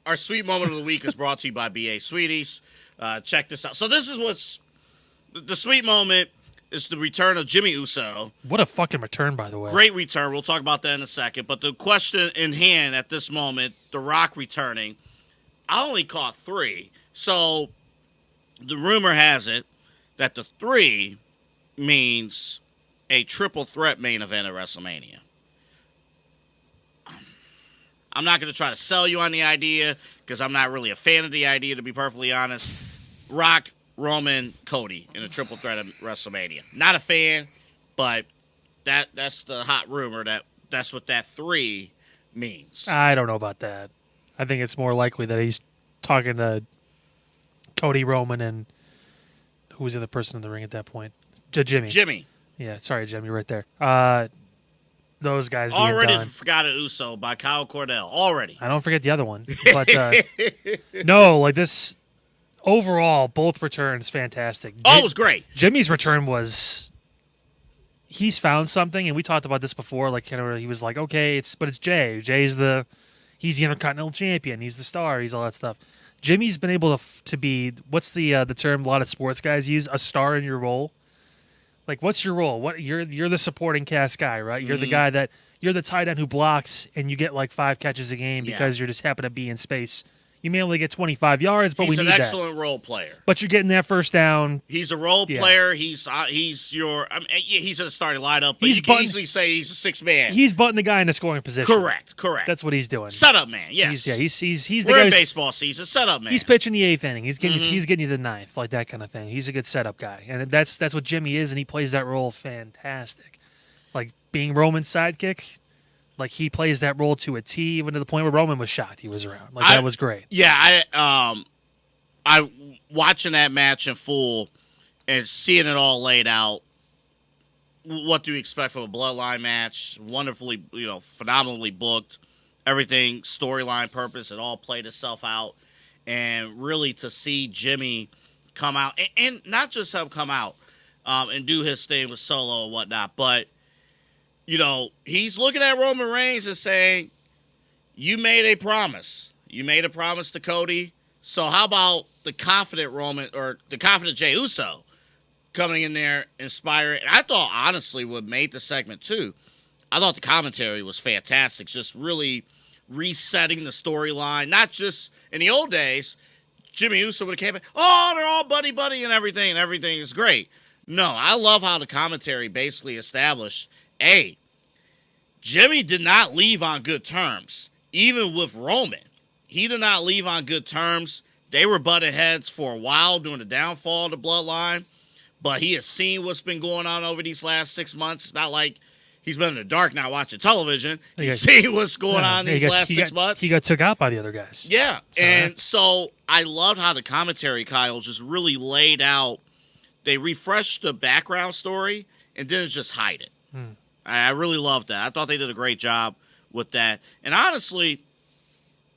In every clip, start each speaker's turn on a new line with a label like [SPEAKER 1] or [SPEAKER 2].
[SPEAKER 1] our sweet moment of the week is brought to you by BA Sweeties. Check this out. So this is what's the sweet moment is the return of Jimmy Uso.
[SPEAKER 2] What a fucking return, by the way.
[SPEAKER 1] Great return. We'll talk about that in a second. But the question in hand at this moment, The Rock returning, I only caught 3. So the rumor has it that the 3 means a triple threat main event at WrestleMania. I'm not going to try to sell you on the idea because I'm not really a fan of the idea, to be perfectly honest. Rock, Roman, Cody in a triple threat at WrestleMania. Not a fan, but that's the hot rumor that's what that 3 means.
[SPEAKER 2] I don't know about that. I think it's more likely that he's talking to Cody, Roman, and who was the other person in the ring at that point? Jimmy.
[SPEAKER 1] Jimmy.
[SPEAKER 2] Yeah, sorry, Jimmy, right there. Those guys being
[SPEAKER 1] already
[SPEAKER 2] done.
[SPEAKER 1] Forgot an Uso by Kyle Cordell. Already.
[SPEAKER 2] I don't forget the other one. But no, like this overall, both returns fantastic.
[SPEAKER 1] It was great.
[SPEAKER 2] Jimmy's return was he's found something, and we talked about this before. Like kind of, he was like, okay, it's Jay. He's the Intercontinental Champion. He's the star. He's all that stuff. Jimmy's been able to be what's the term a lot of sports guys use, a star in your role. Like, what's your role? What you're the supporting cast guy, right? You're the guy that you're the tight end who blocks, and you get like 5 catches a game because you just happen to be in space. You may only get 25 yards, but
[SPEAKER 1] he's
[SPEAKER 2] we need that.
[SPEAKER 1] He's an excellent role player.
[SPEAKER 2] But you're getting that first down.
[SPEAKER 1] He's a role player. He's your. I mean, he's in the starting lineup, but you can easily say he's a 6 man.
[SPEAKER 2] He's butting the guy in the scoring position.
[SPEAKER 1] Correct.
[SPEAKER 2] That's what he's doing.
[SPEAKER 1] Setup man. Yes.
[SPEAKER 2] He's the
[SPEAKER 1] We're
[SPEAKER 2] guy.
[SPEAKER 1] in baseball season. Setup man.
[SPEAKER 2] He's pitching the 8th inning. He's getting you the 9th, like that kind of thing. He's a good setup guy, and that's what Jimmy is, and he plays that role fantastic. Like being Roman's sidekick. Like, he plays that role to a T, even to the point where Roman was shocked he was around. Like, that was great.
[SPEAKER 1] Yeah, I watching that match in full and seeing it all laid out. What do you expect from a Bloodline match? Wonderfully, phenomenally booked. Everything, storyline purpose, it all played itself out. And really to see Jimmy come out, and not just him come out and do his thing with Solo and whatnot, but he's looking at Roman Reigns and saying, you made a promise. You made a promise to Cody. So how about the confident Roman or the confident Jey Uso coming in there, inspiring? And I thought, honestly, what made the segment, too, I thought the commentary was fantastic. Just really resetting the storyline. Not just in the old days, Jimmy Uso would have came in, oh, they're all buddy-buddy and everything is great. No, I love how the commentary basically established, hey, Jimmy did not leave on good terms, even with Roman. He did not leave on good terms. They were butting heads for a while during the downfall of the Bloodline, but he has seen what's been going on over these last 6 months. It's not like he's been in the dark not watching television. He's seen what's going on these last 6 months.
[SPEAKER 2] He got took out by the other guys.
[SPEAKER 1] Yeah, so I loved how the commentary, Kyle, just really laid out. They refreshed the background story and didn't just hide it. I really loved that. I thought they did a great job with that. And honestly,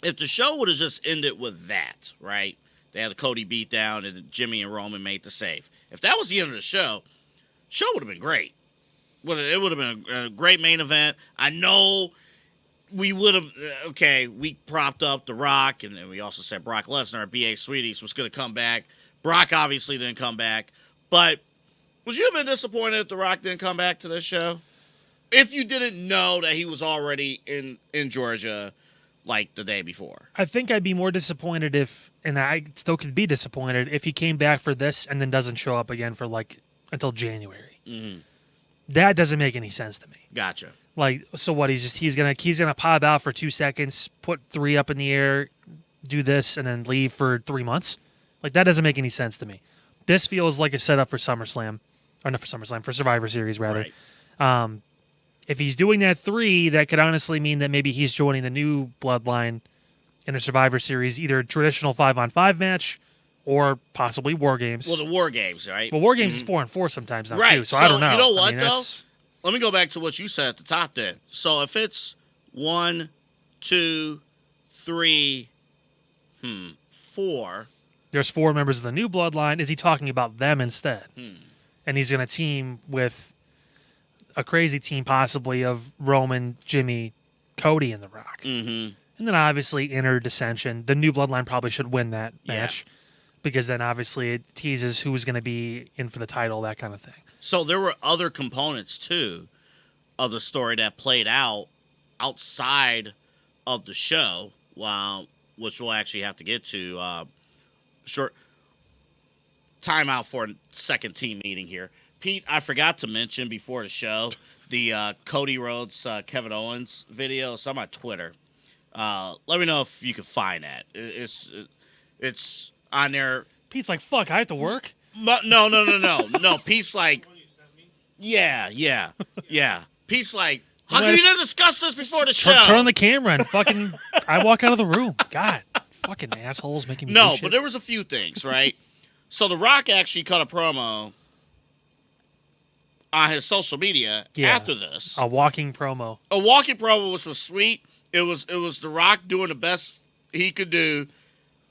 [SPEAKER 1] if the show would have just ended with that, right? They had the Cody beatdown and Jimmy and Roman made the save. If that was the end of the show would have been great. It would have been a great main event. I know we would have, we propped up The Rock, and then we also said Brock Lesnar at BA Sweeties was going to come back. Brock obviously didn't come back. But would you have been disappointed if The Rock didn't come back to this show? If you didn't know that he was already in Georgia like the day before.
[SPEAKER 2] I think I'd be more disappointed and I still could be disappointed if he came back for this and then doesn't show up again for until January. Mm-hmm. That doesn't make any sense to me.
[SPEAKER 1] Gotcha.
[SPEAKER 2] Like, so what? He's gonna pop out for 2 seconds, put 3 up in the air, do this, and then leave for 3 months. Like, that doesn't make any sense to me. This feels like a setup for SummerSlam, or not for SummerSlam, for Survivor Series rather. Right. If he's doing that 3, that could honestly mean that maybe he's joining the new Bloodline in a Survivor Series, either a traditional 5-on-5 match or possibly War Games.
[SPEAKER 1] Well, the War Games, right?
[SPEAKER 2] Well, War Games is 4-on-4 sometimes now,
[SPEAKER 1] right.
[SPEAKER 2] too, so I don't know.
[SPEAKER 1] You know what, though? Let me go back to what you said at the top then. So if it's 1, 2, 3, 4.
[SPEAKER 2] There's 4 members of the new Bloodline. Is he talking about them instead? And he's going to team with a crazy team possibly of Roman, Jimmy, Cody, and The Rock. Mm-hmm. And then obviously inner dissension. The new bloodline probably should win that match because then obviously it teases who's going to be in for the title, that kind of thing.
[SPEAKER 1] So there were other components too of the story that played out outside of the show, which we'll actually have to get to. Short timeout for a second team meeting here. Pete, I forgot to mention before the show the Cody Rhodes, Kevin Owens video. It's on my Twitter. Let me know if you can find that. It's on there.
[SPEAKER 2] Pete's like, fuck, I have to work?
[SPEAKER 1] No. No, Pete's like, yeah. Pete's like, how come you didn't discuss this before the show?
[SPEAKER 2] Turn on the camera and fucking, I walk out of the room. God, fucking assholes making me do shit.
[SPEAKER 1] But there was a few things, right? So The Rock actually cut a promo on his social media after this.
[SPEAKER 2] A walking promo.
[SPEAKER 1] A walking promo, which was sweet. It was The Rock doing the best he could do.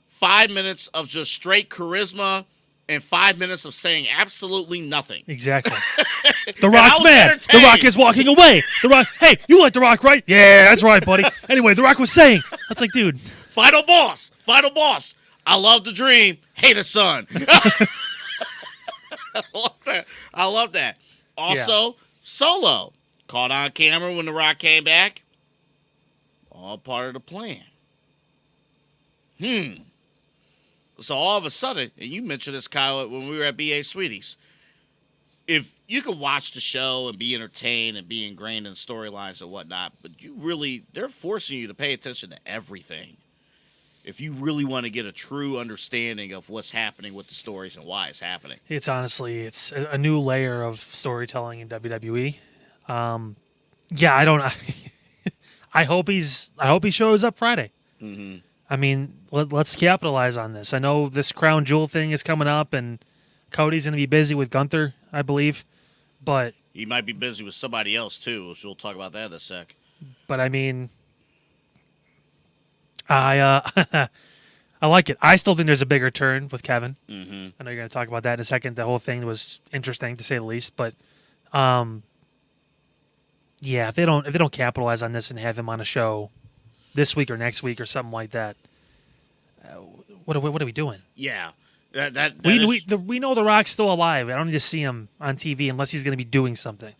[SPEAKER 1] 5 minutes of just straight charisma and 5 minutes of saying absolutely nothing.
[SPEAKER 2] Exactly. The Rock's mad. The Rock is walking away. The Rock, hey, you like The Rock, right? Yeah, that's right, buddy. Anyway, The Rock was saying. That's like, dude.
[SPEAKER 1] Final boss. I love the dream. Hate the sun. I love that. Also, Solo caught on camera when The Rock came back. All part of the plan. So all of a sudden, and you mentioned this, Kyle, when we were at BA Sweeties, if you could watch the show and be entertained and be ingrained in storylines and whatnot, but they're forcing you to pay attention to everything. If you really want to get a true understanding of what's happening with the stories and why it's happening.
[SPEAKER 2] It's honestly, it's a new layer of storytelling in WWE. I don't. I hope he shows up Friday.
[SPEAKER 1] Mm-hmm.
[SPEAKER 2] I mean, let's capitalize on this. I know this crown jewel thing is coming up, and Cody's going to be busy with Gunther, I believe. But
[SPEAKER 1] he might be busy with somebody else too, which we'll talk about that in a sec.
[SPEAKER 2] But I mean, I like it. I still think there's a bigger turn with Kevin.
[SPEAKER 1] Mm-hmm.
[SPEAKER 2] I know you're going to talk about that in a second. The whole thing was interesting to say the least. But if they don't capitalize on this and have him on a show this week or next week or something like that, what are we doing?
[SPEAKER 1] Yeah,
[SPEAKER 2] we know The Rock's still alive. I don't need to see him on TV unless he's going to be doing something.